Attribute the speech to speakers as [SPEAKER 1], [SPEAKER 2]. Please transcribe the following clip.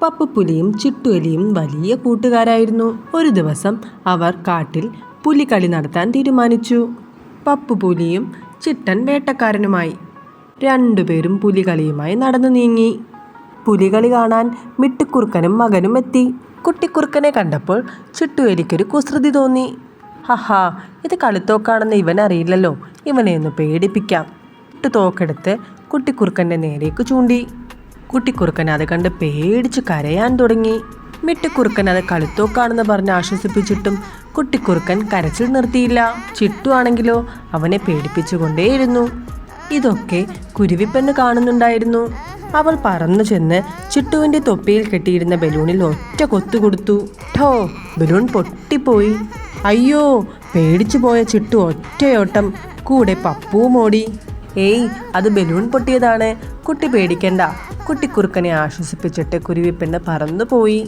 [SPEAKER 1] പപ്പുപുലിയും ചിട്ടുഎലിയും വലിയ കൂട്ടുകാരായിരുന്നു. ഒരു ദിവസം അവർ കാട്ടിൽ പുലികളി നടത്താൻ തീരുമാനിച്ചു. പപ്പുപുലിയും ചിട്ടൻ വേട്ടക്കാരനുമായി. രണ്ടുപേരും പുലികളിയുമായി നടന്നു നീങ്ങി. പുലികളി കാണാൻ മിട്ടുക്കുറുക്കനും മകനും എത്തി. കുട്ടിക്കുറുക്കനെ കണ്ടപ്പോൾ ചിട്ടുഎലിക്കൊരു കുസൃതി തോന്നി. ഹഹാ, ഇത് കളിത്തോക്കാണെന്ന് ഇവനറിയില്ലല്ലോ, ഇവനെ ഒന്ന് പേടിപ്പിക്കാം. തോക്കെടുത്ത് കുട്ടിക്കുറുക്കൻ്റെ നേരേക്ക് ചൂണ്ടി. കുട്ടിക്കുറുക്കൻ അത് കണ്ട് പേടിച്ച് കരയാൻ തുടങ്ങി. മിട്ടുക്കുറുക്കൻ അത് കളിത്തോക്കാണെന്ന് പറഞ്ഞ് ആശ്വസിപ്പിച്ചിട്ടും കുട്ടിക്കുറുക്കൻ കരച്ചിൽ നിർത്തിയില്ല. ചിട്ടു ആണെങ്കിലോ അവനെ പേടിപ്പിച്ചുകൊണ്ടേയിരുന്നു. ഇതൊക്കെ കുരുവിപ്പെണ്ണ് കാണുന്നുണ്ടായിരുന്നു. അവൾ പറന്നു ചെന്ന് ചിട്ടുവിൻ്റെ തൊപ്പിയിൽ കെട്ടിയിരുന്ന ബലൂണിൽ ഒറ്റ കൊത്തു കൊടുത്തു. ഠോ, ബലൂൺ പൊട്ടിപ്പോയി. അയ്യോ, പേടിച്ചു പോയ ചിട്ടു ഒറ്റയോട്ടം. കൂടെ പപ്പുവും ഓടി. ഏയ്, അത് ബലൂൺ പൊട്ടിയതാണ്, കുട്ടി പേടിക്കണ്ട. കുട്ടിക്കുറുക്കനെ ആശ്വസിപ്പിച്ചിട്ട് കുരുവിപ്പെണ്ണ് പറന്നുപോയി.